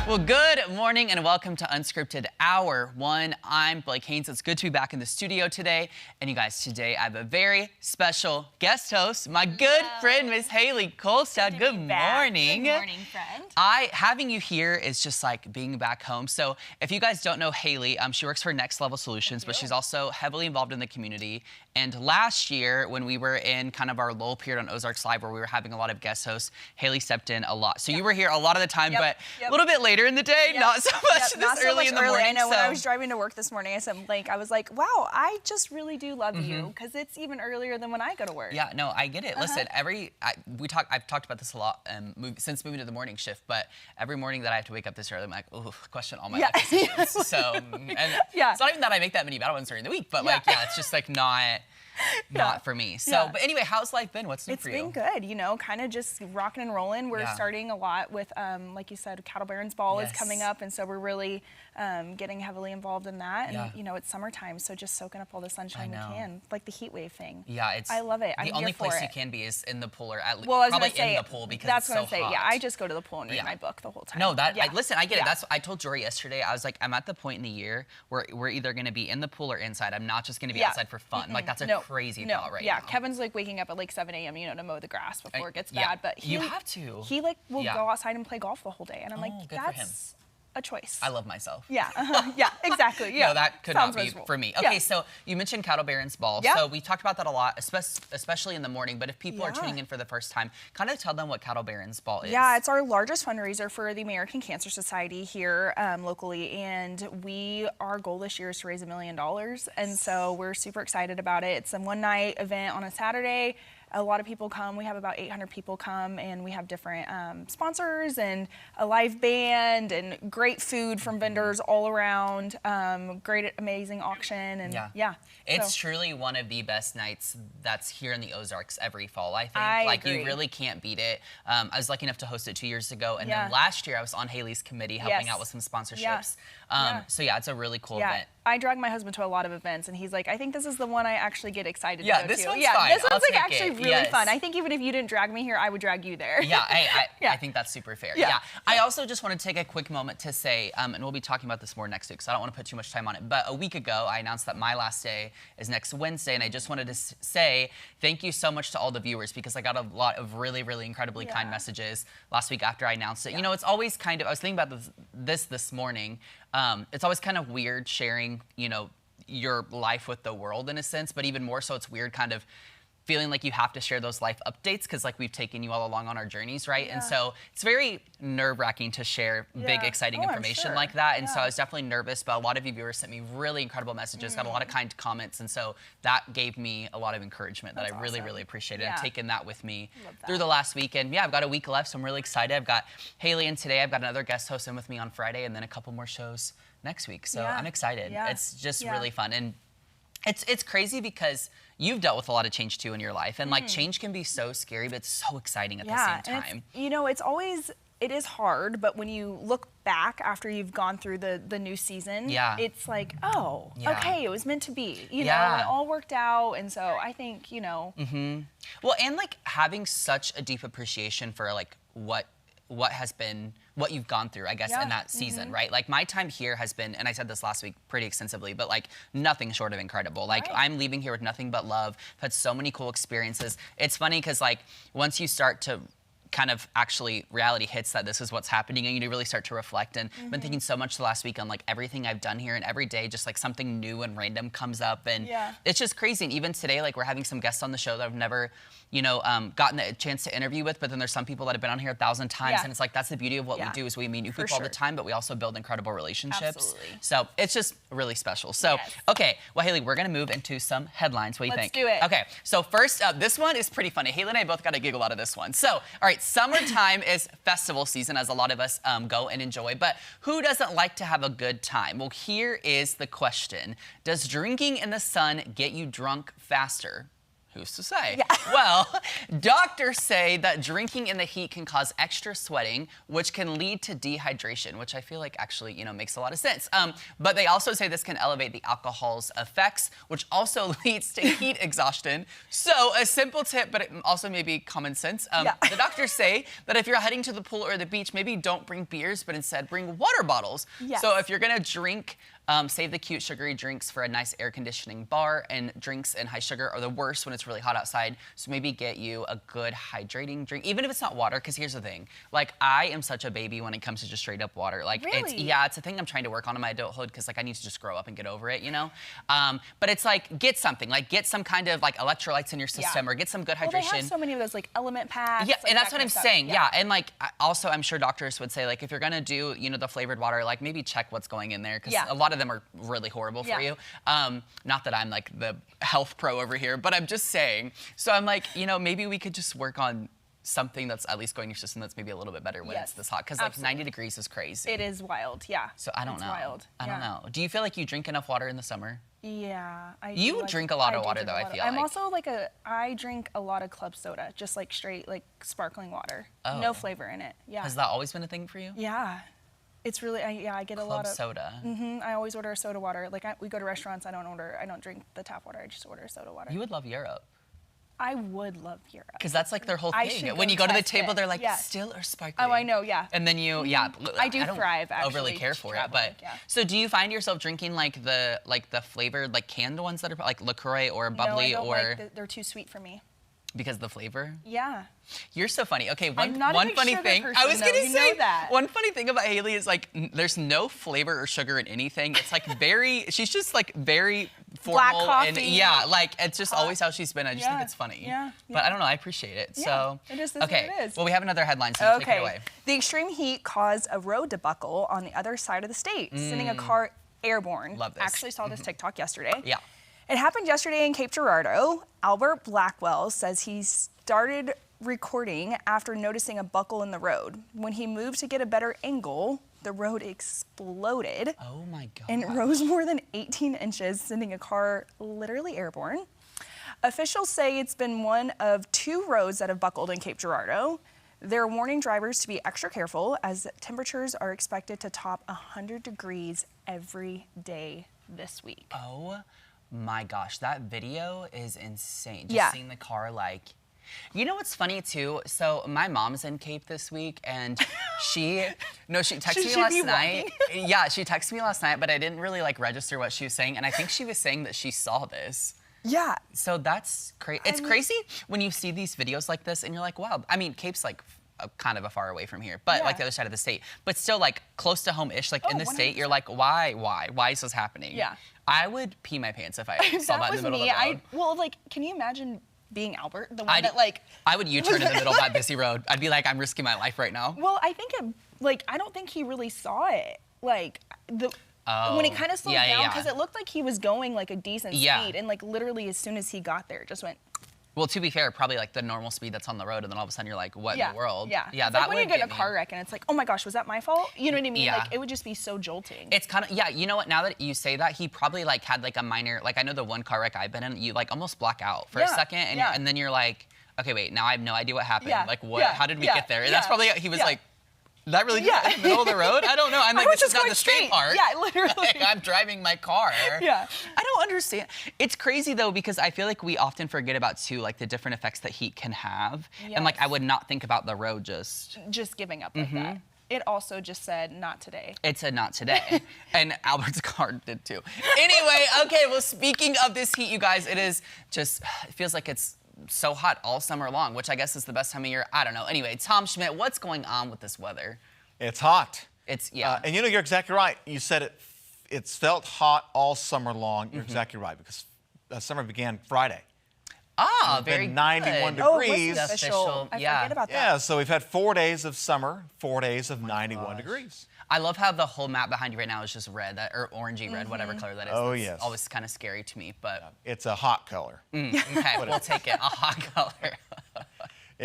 Well, good morning and welcome to Unscripted Hour 1. I'm Blake Haynes. It's good to be back in the studio today. And you guys, today I have a very special guest host, my good friend, Miss Haley Kolstad. Good morning. Good morning, friend. Having you here is just like being back home. So if you guys don't know Haley, she works for Next Level Solutions, but she's also heavily involved in the community. And last year, when we were in kind of our lull period on Ozarks Live, where we were having a lot of guest hosts, Haley stepped in a lot. So you were here a lot of the time, but a little bit later in the day, not so much early in the morning. I know when I was driving to work this morning, I said, Blake, I was like, wow, I just really do love you, because it's even earlier than when I go to work. Yeah, no, I get it. Listen, I've talked about this a lot since moving to the morning shift, but every morning that I have to wake up this early, I'm like, oh, question all my life decisions. So, and it's not even that I make that many bad ones during the week, but it's just like not for me. So, but anyway, how's life been? What's new for you? It's been good, you know, kind of just rocking and rolling. We're starting a lot with, like you said, Cattle Barons Ball is coming up, and so we're really getting heavily involved in that. And, you know, it's summertime, so just soaking up all the sunshine we can, like the heat wave thing. Yeah, I love it. The only place you can be is in the pool, or at least probably in the pool, because that's it's so hot. Yeah, I just go to the pool and read my book the whole time. No, listen, I get it. I told Jory yesterday, I was like, I'm at the point in the year where we're either going to be in the pool or inside. I'm not just going to be outside for fun. Like, that's a crazy thought right now. Yeah, Kevin's like waking up at like 7 a.m., you know, to mow the grass before it gets bad. But you have to. He like will go outside and play golf the whole day, and I'm like, that's a choice. I love myself. Yeah, yeah, exactly. Yeah, no, that could not be for me. Okay, so you mentioned Cattle Barons Ball. So we talked about that a lot, especially in the morning. But if people are tuning in for the first time, kind of tell them what Cattle Barons Ball is. Yeah, it's our largest fundraiser for the American Cancer Society here locally, and our goal this year is to raise $1 million, and so we're super excited about it. It's a one-night event on a Saturday. A lot of people come. We have about 800 people come, and we have different sponsors and a live band and great food from vendors all around. Great, amazing auction, and it's truly one of the best nights that's here in the Ozarks every fall. I think I agree. You really can't beat it. I was lucky enough to host it 2 years ago, and then last year I was on Haley's committee helping out with some sponsorships. So it's a really cool event. I drag my husband to a lot of events, and he's like, I think this is the one I actually get excited to go to. This one's fine. This one's like actually really fun. I think even if you didn't drag me here, I would drag you there. I think that's super fair. I also just want to take a quick moment to say, and we'll be talking about this more next week, so I don't want to put too much time on it, but a week ago, I announced that my last day is next Wednesday, and I just wanted to say thank you so much to all the viewers, because I got a lot of really, really incredibly kind messages last week after I announced it. You know, it's always kind of, I was thinking about this morning, it's always kind of weird sharing, you know, your life with the world in a sense, but even more so it's weird kind of feeling like you have to share those life updates, because like we've taken you all along on our journeys, right? And so it's very nerve-wracking to share big, exciting information like that. And so I was definitely nervous, but a lot of you viewers sent me really incredible messages, got a lot of kind comments, and so that gave me a lot of encouragement that I really, really appreciated. I've taken that with me through the last week, and I've got a week left, so I'm really excited. I've got Haley in today, I've got another guest host in with me on Friday, and then a couple more shows next week. So I'm excited. It's just really fun. And it's crazy because you've dealt with a lot of change too in your life, and like change can be so scary, but it's so exciting at the same time. You know, it is hard, but when you look back after you've gone through the new season, it's like, oh, okay, it was meant to be, you know, and it all worked out. And so I think, you know. Well, and like having such a deep appreciation for like what you've gone through, I guess, in that season, right? Like my time here has been, and I said this last week pretty extensively, but like nothing short of incredible. Like I'm leaving here with nothing but love. I've had so many cool experiences. It's funny because like once you start to kind of actually reality hits that this is what's happening, and you really start to reflect. And I've been thinking so much the last week on like everything I've done here, and every day just like something new and random comes up, and it's just crazy. And even today, like we're having some guests on the show that I've never, you know, gotten a chance to interview with, but then there's some people that have been on here 1,000 times, and it's like that's the beauty of what we do, is we meet new people all the time, but we also build incredible relationships. So it's just really special. So okay, well Haley, we're gonna move into some headlines. What do you think? Let's do it. Okay, so first up, this one is pretty funny. Haley and I both got a giggle out of this one. So all right, summertime is festival season, as a lot of us go and enjoy, but who doesn't like to have a good time? Well, here is the question. Does drinking in the sun get you drunk faster? Who's to say? Yeah. Well, doctors say that drinking in the heat can cause extra sweating, which can lead to dehydration, which I feel like actually, makes a lot of sense. But they also say this can elevate the alcohol's effects, which also leads to heat exhaustion. So a simple tip, but it also may be common sense. The doctors say that if you're heading to the pool or the beach, maybe don't bring beers, but instead bring water bottles. Yes. So if you're gonna drink, save the cute sugary drinks for a nice air conditioning bar, and drinks and high sugar are the worst when it's really hot outside. So maybe get you a good hydrating drink, even if it's not water, because here's the thing. Like, I am such a baby when it comes to just straight up water. Like, really? it's a thing I'm trying to work on in my adulthood, because like I need to just grow up and get over it, But it's like, get something, like get some kind of like electrolytes in your system, or get some good hydration. Well, they have so many of those like element packs. Yeah, like and that's that what I'm kind of saying. stuff. Yeah, and like also I'm sure doctors would say, like, if you're gonna do, the flavored water, like maybe check what's going in there, because a lot of them are really horrible for you. Not that I'm like the health pro over here, but I'm just saying. So I'm like, maybe we could just work on something that's at least going in your system that's maybe a little bit better when it's this hot, because like 90 degrees is crazy. It is wild, yeah. So I don't know. Wild. I don't know. Do you feel like you drink enough water in the summer? Yeah, You drink a lot of water, though, I feel like. I'm also like I drink a lot of club soda, just like straight, like sparkling water. Oh. No flavor in it. Yeah. Has that always been a thing for you? Yeah. It's really, I get a lot of. Club soda. I always order soda water. Like, we go to restaurants, I don't drink the tap water, I just order soda water. You would love Europe. I would love Europe. Because that's like their whole I thing. should When go you go to the test table, it. they're like, Yeah. still or sparkling? Oh, I know, yeah. And then you, I do don't thrive, actually, overly care for it, traveling, but yeah. so do you find yourself drinking like the flavored like canned ones that are like LaCroix or bubbly, no, I don't or like they're too sweet for me. because of the flavor? Yeah. You're so funny. Okay, I'm not a one big funny sugar thing. person, I was though. gonna You say know that. one funny thing about Haley is like there's no flavor or sugar in anything. It's like she's just like very formal Black and coffee. like it's just always how she's been. I just think it's funny. Yeah, But I don't know. I appreciate it. Yeah, So it is okay. what it is. Well, we have another headline, so take it away. The extreme heat caused a road to buckle on the other side of the state, sending a car airborne. Love this. Actually saw this TikTok yesterday. Yeah. It happened yesterday in Cape Girardeau. Albert Blackwell says he started recording after noticing a buckle in the road. When he moved to get a better angle, the road exploded. Oh my God. And rose more than 18 inches, sending a car literally airborne. Officials say it's been one of 2 roads that have buckled in Cape Girardeau. They're warning drivers to be extra careful as temperatures are expected to top 100 degrees every day this week. Oh my gosh, that video is insane. Just seeing the car like. You know what's funny too? So my mom's in Cape this week, and she texted me last night. Yeah, she texted me last night, but I didn't really like register what she was saying, and I think she was saying that she saw this. Yeah. So that's crazy. It's crazy when you see these videos like this, and you're like, wow. I mean, Cape's like kind of a far away from here, but like the other side of the state, but still like close to home-ish, like in the state. You're like, why is this happening? Yeah. I would pee my pants if I saw that in the middle of the road. Well, like, can you imagine being Albert, the one that like? I would U-turn in the middle of that busy road. I'd be like, I'm risking my life right now. Well, I think I don't think he really saw it. Like when he kind of slowed down, because it looked like he was going like a decent speed, and like literally as soon as he got there, it just went. Well, to be fair, probably like the normal speed that's on the road, and then all of a sudden you're like, what in the world? Yeah. Yeah, it's that like when would you get in a me. car wreck and it's like, oh my gosh, was that my fault? You know what I mean? Yeah. Like it would just be so jolting. It's kind of, you know what, now that you say that, he probably like had like a minor, like I know the one car wreck I've been in, you like almost black out for a second, and then you're like, okay, wait, now I have no idea what happened. Like what, how did we get there? And that's probably, he was like, that really in the middle of the road? I don't know. I'm like, this is not the straight part. Yeah, literally. Like, I'm driving my car. Yeah. I don't understand. It's crazy though, because I feel like we often forget about too, like the different effects that heat can have. And like, I would not think about the road just giving up like that. It also just said, not today. It said not today. And Albert's car did too. Anyway, okay, well, speaking of this heat, you guys, it feels like it's so hot all summer long, which I guess is the best time of year. I don't know. Anyway, Tom Schmidt, what's going on with this weather? It's hot. It's, and you're exactly right. You said it's felt hot all summer long. You're exactly right, because summer began Friday. Ah, It's very been 91 good. degrees. Oh, official. I forget about that. Yeah, so we've had 4 days of summer, 4 days of 91 degrees. I love how the whole map behind you right now is just red, or orangey red, whatever color that is. Oh, That's yes. always kind of scary to me, but It's a hot color. okay, we'll take it. A hot color.